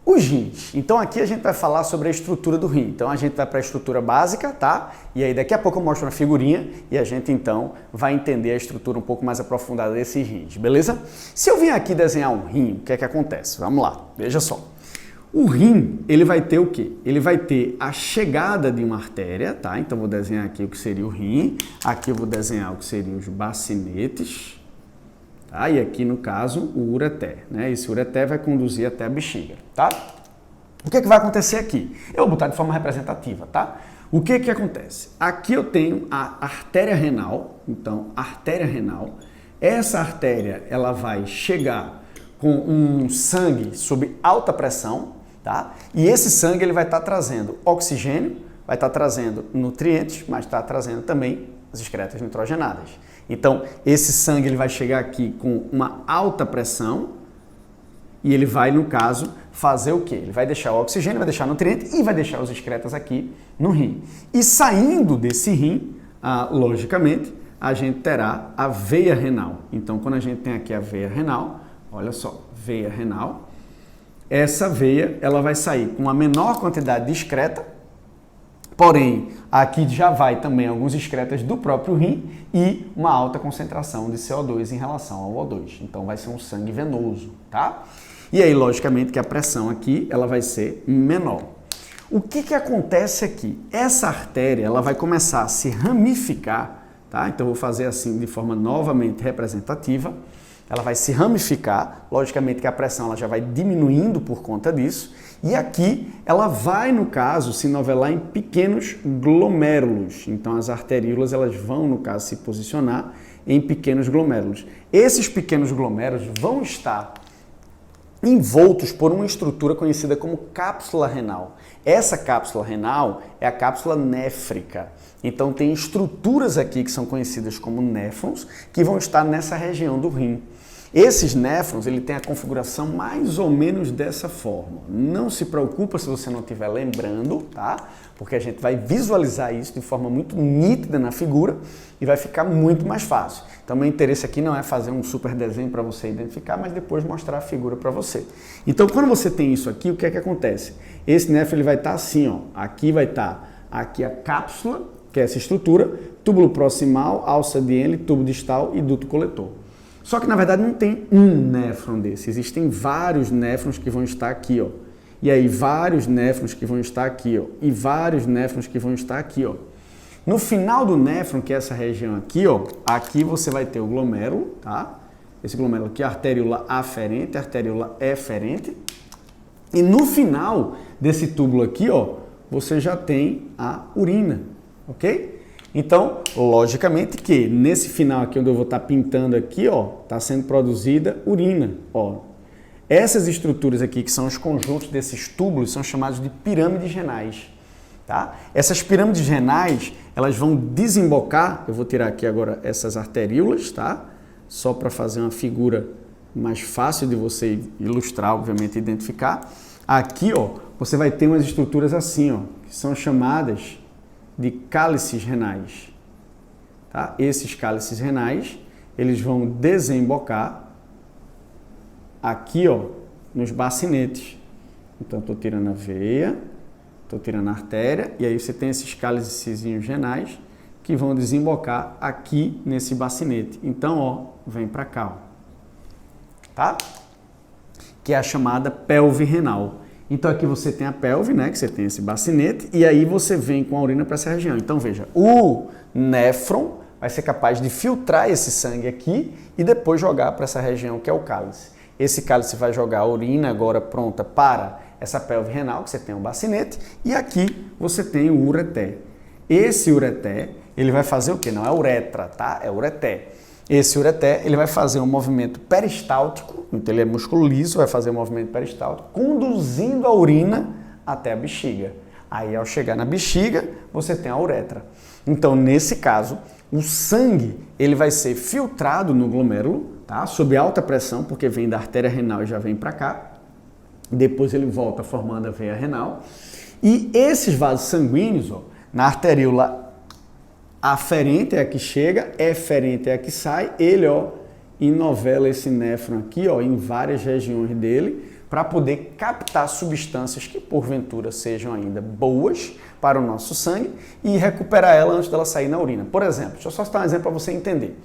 Os rins. Então aqui a gente vai falar sobre a estrutura do rim. Então a gente vai para a estrutura básica, tá? E aí daqui a pouco eu mostro uma figurinha e a gente então vai entender a estrutura um pouco mais aprofundada desses rins, beleza? Se eu vim aqui desenhar um rim, o que é que acontece? Vamos lá, veja só. O rim, ele vai ter o quê? Ele vai ter a chegada de uma artéria, tá? Então vou desenhar aqui o que seria o rim. Aqui eu vou desenhar o que seriam os bacinetes. Tá? E aqui, no caso, o ureter. Né? Esse ureter vai conduzir até a bexiga. Tá? O que é que vai acontecer aqui? Eu vou botar de forma representativa. Tá? O que é que acontece? Aqui eu tenho a artéria renal. Então, artéria renal. Essa artéria ela vai chegar com um sangue sob alta pressão. Tá? E esse sangue ele vai estar trazendo oxigênio, vai estar trazendo nutrientes, mas está trazendo também as excretas nitrogenadas. Então, esse sangue ele vai chegar aqui com uma alta pressão e ele vai, no caso, fazer o quê? Ele vai deixar o oxigênio, vai deixar nutriente e vai deixar os excretas aqui no rim. E saindo desse rim, logicamente, a gente terá a veia renal. Então, quando a gente tem aqui a veia renal, olha só, veia renal, essa veia ela vai sair com a menor quantidade de excreta. Porém, aqui já vai também alguns excretas do próprio rim e uma alta concentração de CO2 em relação ao O2. Então, vai ser um sangue venoso, tá? E aí, logicamente, que a pressão aqui ela vai ser menor. O que acontece aqui? Essa artéria ela vai começar a se ramificar, tá? Então, eu vou fazer assim de forma novamente representativa. Ela vai se ramificar, logicamente que a pressão ela já vai diminuindo por conta disso. E aqui ela vai, no caso, se novelar em pequenos glomérulos. Então as arteríolas elas vão, no caso, se posicionar em pequenos glomérulos. Esses pequenos glomérulos vão estar envoltos por uma estrutura conhecida como cápsula renal. Essa cápsula renal é a cápsula néfrica. Então tem estruturas aqui que são conhecidas como néfrons que vão estar nessa região do rim. Esses néfrons, ele tem a configuração mais ou menos dessa forma. Não se preocupa se você não estiver lembrando, tá? Porque a gente vai visualizar isso de forma muito nítida na figura e vai ficar muito mais fácil. Então, meu interesse aqui não é fazer um super desenho para você identificar, mas depois mostrar a figura para você. Então, quando você tem isso aqui, o que é que acontece? Esse néfron ele vai estar assim, ó. Aqui vai estar aqui a cápsula, que é essa estrutura, túbulo proximal, alça de Henle, tubo distal e duto coletor. Só que, na verdade, não tem um néfron desse. Existem vários néfrons que vão estar aqui, ó. E aí, vários néfrons que vão estar aqui, ó. E vários néfrons que vão estar aqui, ó. No final do néfron, que é essa região aqui, ó, aqui você vai ter o glomérulo, tá? Esse glomérulo aqui, a arteríola aferente, a arteríola eferente. E no final desse túbulo aqui, ó, você já tem a urina, ok? Então, logicamente que nesse final aqui, onde eu vou estar pintando aqui, ó, está sendo produzida urina, ó. Essas estruturas aqui, que são os conjuntos desses túbulos, são chamados de pirâmides renais, tá? Essas pirâmides renais, elas vão desembocar, eu vou tirar aqui agora essas arteríolas, tá? Só para fazer uma figura mais fácil de você ilustrar, obviamente, identificar. Aqui, ó, você vai ter umas estruturas assim, ó, que são chamadas de cálices renais. Tá? Esses cálices renais, eles vão desembocar aqui, ó, nos bacinetes. Então, estou tirando a veia, estou tirando a artéria, e aí você tem esses cálices renais que vão desembocar aqui nesse bacinete. Então, ó, vem para cá, ó. Tá? Que é a chamada pelve renal. Então aqui você tem a pelve, né, que você tem esse bacinete, e aí você vem com a urina para essa região. Então veja, o néfron vai ser capaz de filtrar esse sangue aqui e depois jogar para essa região que é o cálice. Esse cálice vai jogar a urina agora pronta para essa pelve renal, que você tem um bacinete, e aqui você tem o ureter. Esse ureter, ele vai fazer o quê? Não é uretra, tá? É ureter. Esse ureter, ele vai fazer um movimento peristáltico, então ele é músculo liso, vai fazer um movimento peristáltico, conduzindo a urina até a bexiga. Aí, ao chegar na bexiga, você tem a uretra. Então, nesse caso, o sangue, ele vai ser filtrado no glomérulo, tá? Sob alta pressão, porque vem da artéria renal e já vem para cá. Depois ele volta formando a veia renal. E esses vasos sanguíneos, ó, na arteríola aferente é a que chega, eferente é a que sai, ele, ó, enovela esse néfron aqui, ó, em várias regiões dele, para poder captar substâncias que porventura sejam ainda boas para o nosso sangue e recuperar ela antes dela sair na urina. Por exemplo, deixa eu só citar um exemplo para você entender.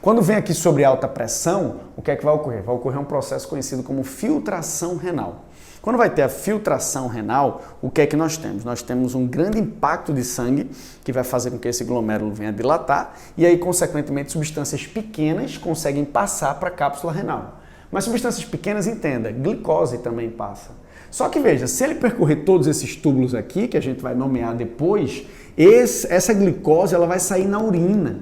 Quando vem aqui sobre alta pressão, o que é que vai ocorrer? Vai ocorrer um processo conhecido como filtração renal. Quando vai ter a filtração renal, o que é que nós temos? Nós temos um grande impacto de sangue que vai fazer com que esse glomérulo venha dilatar e aí, consequentemente, substâncias pequenas conseguem passar para a cápsula renal. Mas substâncias pequenas, entenda, glicose também passa. Só que veja, se ele percorrer todos esses túbulos aqui, que a gente vai nomear depois, essa glicose ela vai sair na urina.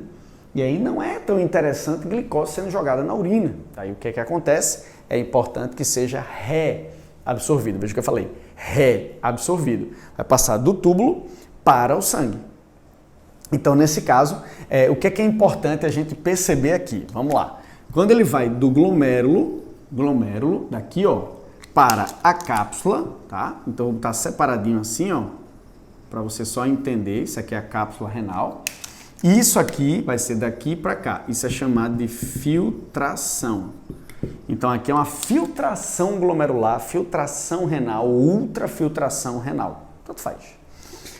E aí não é tão interessante glicose sendo jogada na urina. Aí o que é que acontece? É importante que seja reabsorvido. Veja o que eu falei, reabsorvido. Vai passar do túbulo para o sangue. Então, nesse caso, o que é importante a gente perceber aqui? Vamos lá. Quando ele vai do glomérulo, daqui, ó, para a cápsula, tá? Então, tá separadinho assim, ó, para você só entender. Isso aqui é a cápsula renal. E isso aqui vai ser daqui para cá. Isso é chamado de filtração. Então, aqui é uma filtração glomerular, filtração renal, ultrafiltração renal. Tanto faz.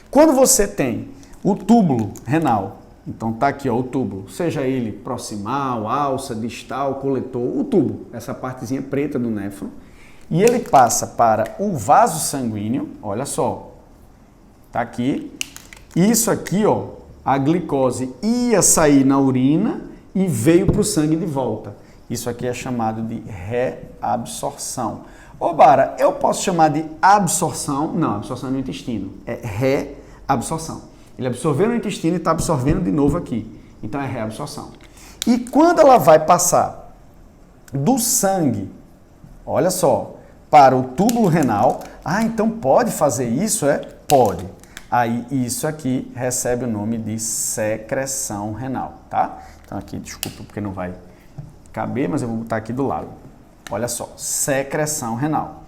Quando você tem o túbulo renal, então tá aqui ó, o túbulo, seja ele proximal, alça, distal, coletor, o tubo, essa partezinha preta do néfron, e ele passa para o vaso sanguíneo, olha só, tá aqui, isso aqui ó, a glicose ia sair na urina e veio para o sangue de volta. Isso aqui é chamado de reabsorção. Ô Bara, eu posso chamar de absorção? Não, absorção é no intestino, é reabsorção. Ele absorveu no intestino e está absorvendo de novo aqui. Então é reabsorção. E quando ela vai passar do sangue, olha só, para o túbulo renal, então pode fazer isso? Pode. Aí isso aqui recebe o nome de secreção renal, tá? Então aqui, desculpa porque não vai caber, mas eu vou botar aqui do lado. Olha só, secreção renal.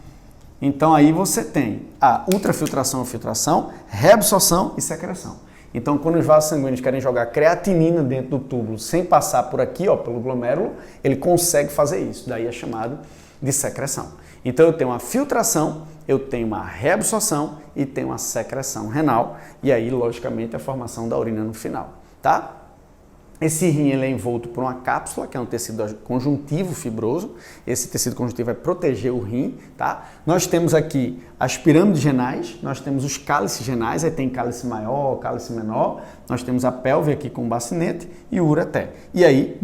Então aí você tem a ultrafiltração ou filtração, reabsorção e secreção. Então quando os vasos sanguíneos querem jogar creatinina dentro do túbulo sem passar por aqui, ó, pelo glomérulo, ele consegue fazer isso. Daí é chamado de secreção. Então eu tenho uma filtração, eu tenho uma reabsorção e tenho uma secreção renal. E aí, logicamente, a formação da urina no final, tá? Esse rim ele é envolto por uma cápsula, que é um tecido conjuntivo fibroso. Esse tecido conjuntivo vai proteger o rim, tá? Nós temos aqui as pirâmides renais, nós temos os cálices renais, aí tem cálice maior, cálice menor. Nós temos a pelve aqui com o bacinete e o ureter. E aí,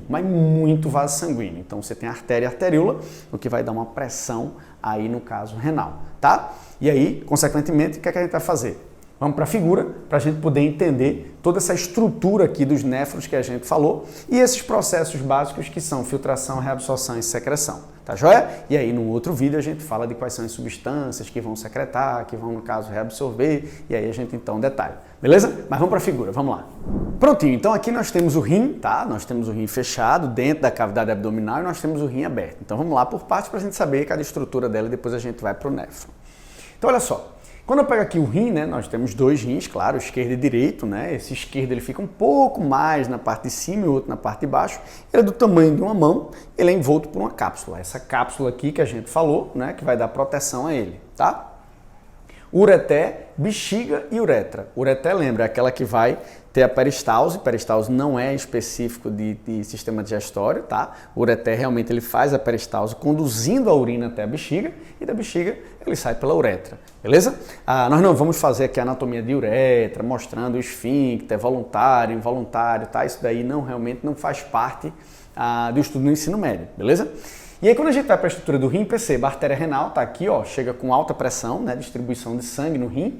mas muito vaso sanguíneo. Então, você tem a artéria e a arteríola, o que vai dar uma pressão aí no caso renal, tá? E aí, consequentemente, o que é que a gente vai fazer? Vamos para a figura, para a gente poder entender toda essa estrutura aqui dos néfrons que a gente falou e esses processos básicos que são filtração, reabsorção e secreção, tá joia? E aí no outro vídeo a gente fala de quais são as substâncias que vão secretar, que vão no caso reabsorver e aí a gente então detalha, beleza? Mas vamos para a figura, vamos lá. Prontinho, então aqui nós temos o rim, tá? Nós temos o rim fechado dentro da cavidade abdominal e nós temos o rim aberto. Então vamos lá por partes para a gente saber cada estrutura dela e depois a gente vai para o néfron. Então olha só. Quando eu pego aqui o rim, né, nós temos dois rins, claro, esquerdo e direito, né? Esse esquerdo ele fica um pouco mais na parte de cima e o outro na parte de baixo. Ele é do tamanho de uma mão, ele é envolto por uma cápsula. Essa cápsula aqui que a gente falou, né, que vai dar proteção a ele, tá? Ureter, bexiga e uretra. Ureter, lembra, é aquela que vai ter a peristalse. Peristalse não é específico de sistema digestório, tá? O ureter realmente ele faz a peristalse conduzindo a urina até a bexiga e da bexiga ele sai pela uretra, beleza? Nós não vamos fazer aqui a anatomia de uretra, mostrando o esfíncter, voluntário, involuntário, tá? Isso daí realmente não faz parte do estudo no ensino médio, beleza? E aí quando a gente vai para a estrutura do rim, perceba, a artéria renal está aqui, ó, chega com alta pressão, né, distribuição de sangue no rim.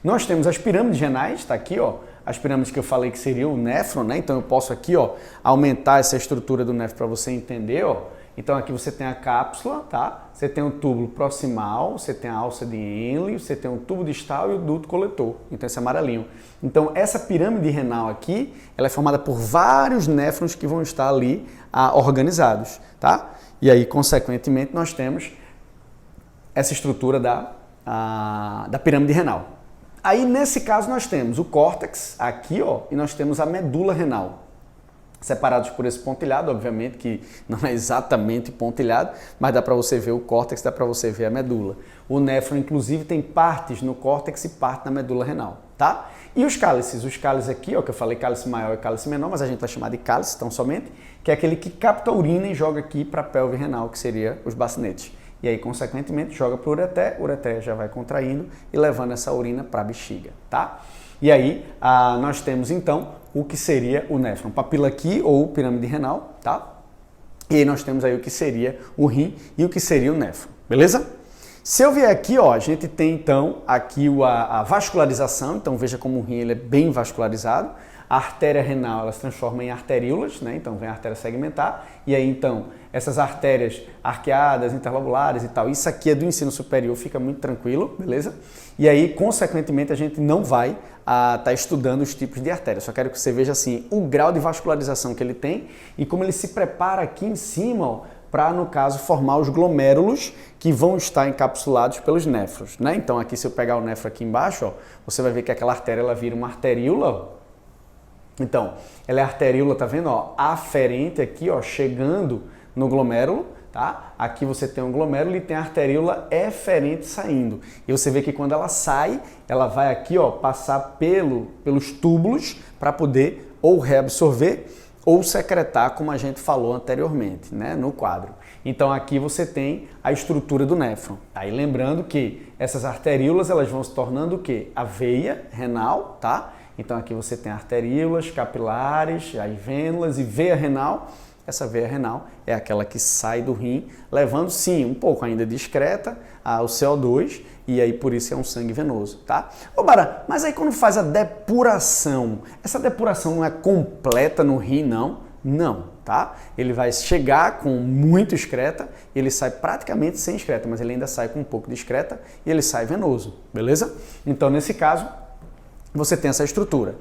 Nós temos as pirâmides renais, está aqui, ó, as pirâmides que eu falei que seriam o néfron, né? Então eu posso aqui, ó, aumentar essa estrutura do néfron para você entender, ó. Então aqui você tem a cápsula, tá? Você tem o túbulo proximal, você tem a alça de Henle, você tem o tubo distal e o duto coletor. Então esse amarelinho. Então essa pirâmide renal aqui, ela é formada por vários néfrons que vão estar ali organizados, tá? E aí, consequentemente, nós temos essa estrutura da pirâmide renal. Aí, nesse caso, nós temos o córtex aqui, ó, e nós temos a medula renal. separados por esse pontilhado, obviamente que não é exatamente pontilhado, mas dá para você ver o córtex, dá para você ver a medula. O néfron, inclusive, tem partes no córtex e parte na medula renal, tá? E os cálices aqui, ó, que eu falei cálice maior e cálice menor, mas a gente vai chamar de cálice, tão somente, que é aquele que capta a urina e joga aqui para a pelve renal, que seria os bacinetes. E aí, consequentemente, joga para o ureter já vai contraindo e levando essa urina para a bexiga, tá? E aí, nós temos, então, o que seria o néfron, papila aqui ou pirâmide renal, tá? E aí nós temos aí o que seria o rim e o que seria o néfron, beleza? Se eu vier aqui, ó, a gente tem então aqui a vascularização, então veja como o rim ele é bem vascularizado. A artéria renal ela se transforma em arteríolas, né? Então vem a artéria segmentar, e aí então essas artérias arqueadas, interlobulares e tal, isso aqui é do ensino superior, fica muito tranquilo, beleza? E aí, consequentemente, a gente não vai estar estudando os tipos de artéria. Só quero que você veja assim o grau de vascularização que ele tem e como ele se prepara aqui em cima, para, no caso, formar os glomérulos que vão estar encapsulados pelos néfrons, né? Então aqui, se eu pegar o néfron aqui embaixo, ó, você vai ver que aquela artéria ela vira uma arteríola, ó. Então, ela é arteríola, tá vendo, ó, aferente aqui, ó, chegando no glomérulo, tá? Aqui você tem um glomérulo e tem a arteríola eferente saindo. E você vê que quando ela sai, ela vai aqui, ó, passar pelos túbulos para poder ou reabsorver ou secretar, como a gente falou anteriormente, né, no quadro. Então aqui você tem a estrutura do néfron. Aí lembrando que essas arteríolas elas vão se tornando o quê? A veia renal, tá? Então aqui você tem arteríolas, capilares, aí vênulas e veia renal. Essa veia renal é aquela que sai do rim, levando sim um pouco ainda discreta o CO2 e aí por isso é um sangue venoso, tá? Ô Bara, mas aí quando faz a depuração, essa depuração não é completa no rim, não? Não, tá? Ele vai chegar com muito excreta, ele sai praticamente sem excreta, mas ele ainda sai com um pouco de excreta e ele sai venoso, beleza? Então nesse caso, você tem essa estrutura.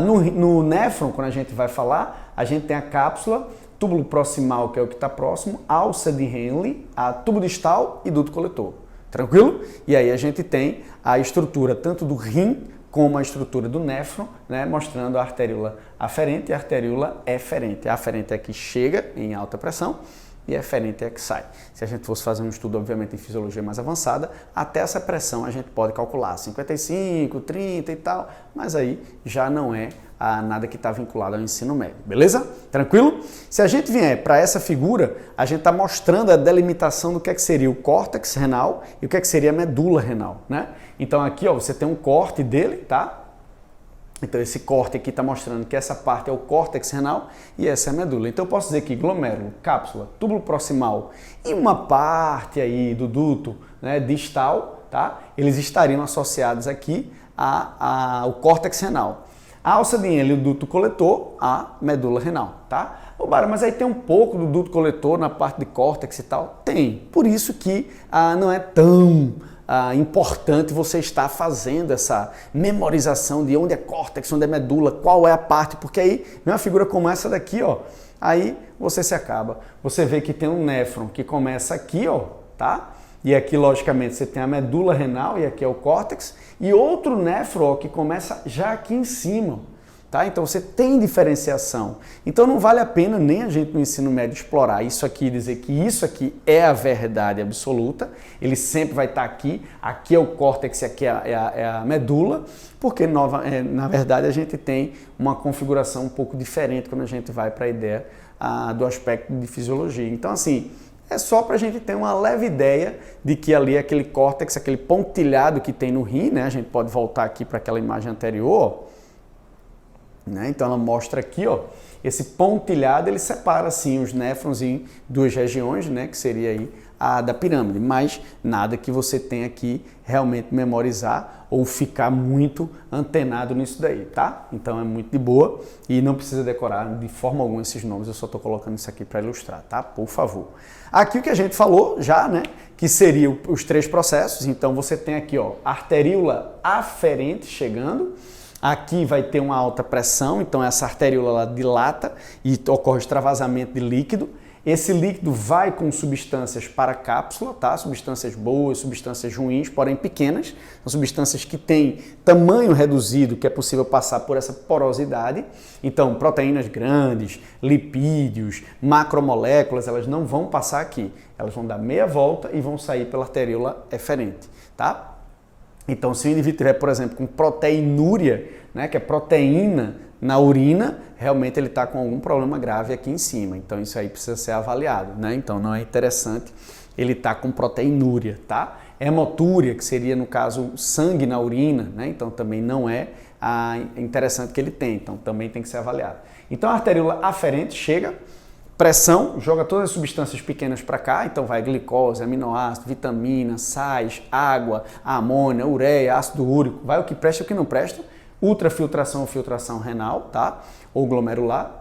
No néfron, quando a gente vai falar, a gente tem a cápsula, túbulo proximal, que é o que está próximo, alça de Henle, a tubo distal e duto coletor. Tranquilo? E aí a gente tem a estrutura tanto do rim como a estrutura do néfron, né, mostrando a arteríola aferente e a arteríola eferente. A aferente é a que chega em alta pressão e a eferente é a que sai. Se a gente fosse fazer um estudo, obviamente, em fisiologia mais avançada, até essa pressão a gente pode calcular 55, 30 e tal, mas aí já não é nada que está vinculado ao ensino médio, beleza? Tranquilo? Se a gente vier para essa figura, a gente está mostrando a delimitação do que é que seria o córtex renal e o que é que seria a medula renal, né? Então aqui, ó, você tem um corte dele, tá? Então esse corte aqui está mostrando que essa parte é o córtex renal e essa é a medula. Então eu posso dizer que glomérulo, cápsula, túbulo proximal e uma parte aí do duto, né, distal, tá? Eles estariam associados aqui ao córtex renal. A alça de Henle e o duto coletor, a medula renal, tá? Ô, Bara, mas aí tem um pouco do duto coletor na parte de córtex e tal? Tem. Por isso que não é tão importante você estar fazendo essa memorização de onde é córtex, onde é medula, qual é a parte, porque aí vem uma figura como essa daqui, ó, aí você se acaba. Você vê que tem um néfron que começa aqui, ó, tá? E aqui, logicamente, você tem a medula renal e aqui é o córtex, e outro néfron que começa já aqui em cima, tá? Então você tem diferenciação. Então não vale a pena nem a gente no ensino médio explorar isso aqui e dizer que isso aqui é a verdade absoluta, ele sempre vai estar aqui é o córtex e aqui é a medula, porque na verdade a gente tem uma configuração um pouco diferente quando a gente vai para a ideia do aspecto de fisiologia. Então assim, é só para a gente ter uma leve ideia de que ali aquele córtex, aquele pontilhado que tem no rim, né? A gente pode voltar aqui para aquela imagem anterior, né? Então ela mostra aqui, ó, esse pontilhado, ele separa assim os néfrons em duas regiões, né? Que seria aí a da pirâmide, mas nada que você tenha que realmente memorizar ou ficar muito antenado nisso daí, tá? Então é muito de boa e não precisa decorar de forma alguma esses nomes, eu só estou colocando isso aqui para ilustrar, tá? Por favor. Aqui o que a gente falou já, né? Que seriam os três processos, então você tem aqui, ó, arteríola aferente chegando. Aqui vai ter uma alta pressão, então essa arteríola ela dilata e ocorre extravasamento de líquido. Esse líquido vai com substâncias para a cápsula, tá? Substâncias boas, substâncias ruins, porém pequenas. São substâncias que têm tamanho reduzido, que é possível passar por essa porosidade. Então, proteínas grandes, lipídios, macromoléculas, elas não vão passar aqui. Elas vão dar meia volta e vão sair pela arteríola eferente, tá? Então, se o indivíduo tiver, por exemplo, com proteinúria, né, que é proteína na urina, realmente ele está com algum problema grave aqui em cima. Então, isso aí precisa ser avaliado, né? Então, não é interessante ele estar com proteinúria, tá? Hemotúria, que seria, no caso, sangue na urina, né? Então, também não é interessante que ele tenha. Então, também tem que ser avaliado. Então, a arteríola aferente chega, pressão, joga todas as substâncias pequenas para cá, então vai glicose, aminoácido, vitaminas, sais, água, amônia, ureia, ácido úrico, vai o que presta e o que não presta, ultrafiltração ou filtração renal, tá? Ou glomerular,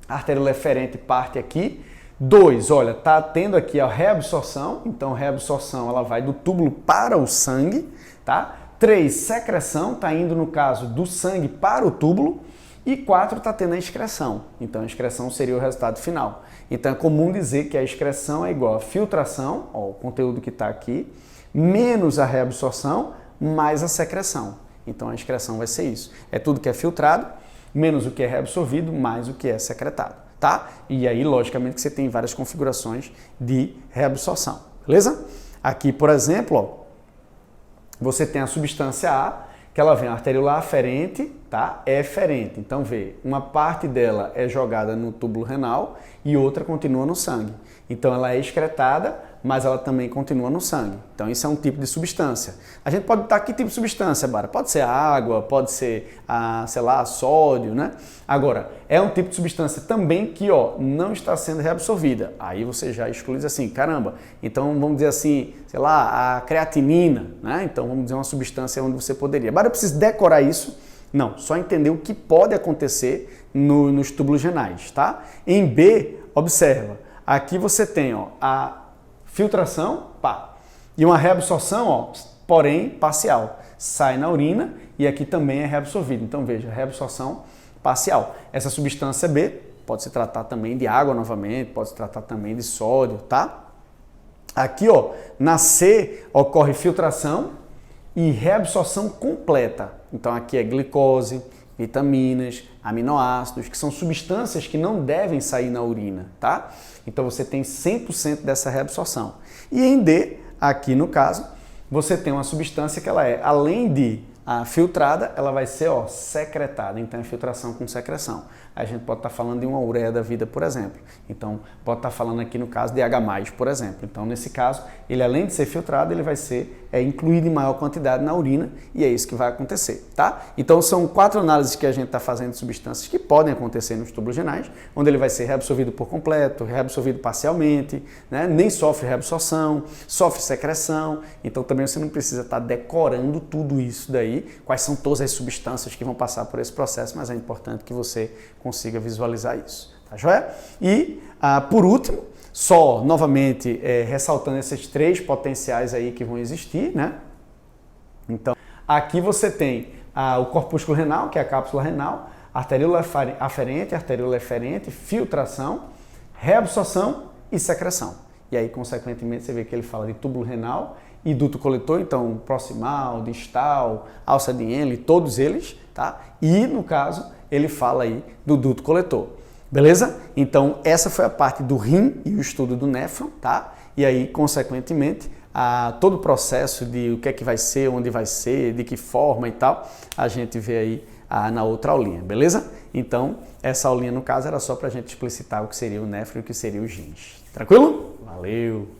a arteríola eferente parte aqui. 2, olha, tá tendo aqui a reabsorção, então a reabsorção ela vai do túbulo para o sangue, tá? 3, secreção, tá indo no caso do sangue para o túbulo. E 4 está tendo a excreção, então a excreção seria o resultado final. Então é comum dizer que a excreção é igual a filtração, ó, o conteúdo que está aqui, menos a reabsorção, mais a secreção. Então a excreção vai ser isso. É tudo que é filtrado, menos o que é reabsorvido, mais o que é secretado, tá? E aí, logicamente, que você tem várias configurações de reabsorção, beleza? Aqui, por exemplo, ó, você tem a substância A, que ela vem a arteríola aferente, tá? É eferente. Então, vê, uma parte dela é jogada no túbulo renal e outra continua no sangue. Então, ela é excretada, mas ela também continua no sangue. Então, isso é um tipo de substância. A gente pode botar que tipo de substância, Bara? Pode ser água, pode ser, sei lá, sódio, né? Agora, é um tipo de substância também que, ó, não está sendo reabsorvida. Aí você já exclui assim, caramba, então vamos dizer assim, sei lá, a creatinina, né? Então, vamos dizer uma substância onde você poderia. Bara, eu preciso decorar isso? Não, só entender o que pode acontecer nos túbulos renais, tá? Em B, observa, aqui você tem, ó, a filtração, pá, e uma reabsorção, ó, porém parcial. Sai na urina e aqui também é reabsorvido. Então veja, reabsorção parcial. Essa substância B pode se tratar também de água novamente, pode se tratar também de sódio, tá? Aqui, ó, na C ocorre filtração e reabsorção completa. Então aqui é glicose, vitaminas, aminoácidos, que são substâncias que não devem sair na urina, tá? Então você tem 100% dessa reabsorção. E em D, aqui no caso, você tem uma substância que ela é, além de filtrada, ela vai ser, ó, secretada. Então é filtração com secreção. A gente pode estar falando de uma ureia da vida, por exemplo. Então pode estar falando aqui no caso de H+, por exemplo. Então nesse caso, ele além de ser filtrado, ele vai ser incluído em maior quantidade na urina e é isso que vai acontecer, tá? Então são 4 análises que a gente está fazendo de substâncias que podem acontecer nos túbulos renais, onde ele vai ser reabsorvido por completo, reabsorvido parcialmente, né? Nem sofre reabsorção, sofre secreção. Então também você não precisa estar decorando tudo isso daí, quais são todas as substâncias que vão passar por esse processo, mas é importante que você consiga visualizar isso, tá joia? E, por último, só novamente ressaltando esses 3 potenciais aí que vão existir, né? Então, aqui você tem o corpúsculo renal, que é a cápsula renal, arteríola aferente, arteríola eferente, filtração, reabsorção e secreção. E aí, consequentemente, você vê que ele fala de túbulo renal e duto coletor, então proximal, distal, alça de Henle, todos eles, tá? E, no caso, ele fala aí do duto coletor. Beleza? Então, essa foi a parte do rim e o estudo do néfron, tá? E aí, consequentemente, todo o processo de o que é que vai ser, onde vai ser, de que forma e tal, a gente vê aí na outra aulinha, beleza? Então, essa aulinha, no caso, era só para a gente explicitar o que seria o néfron e o que seria os rins. Tranquilo? Valeu!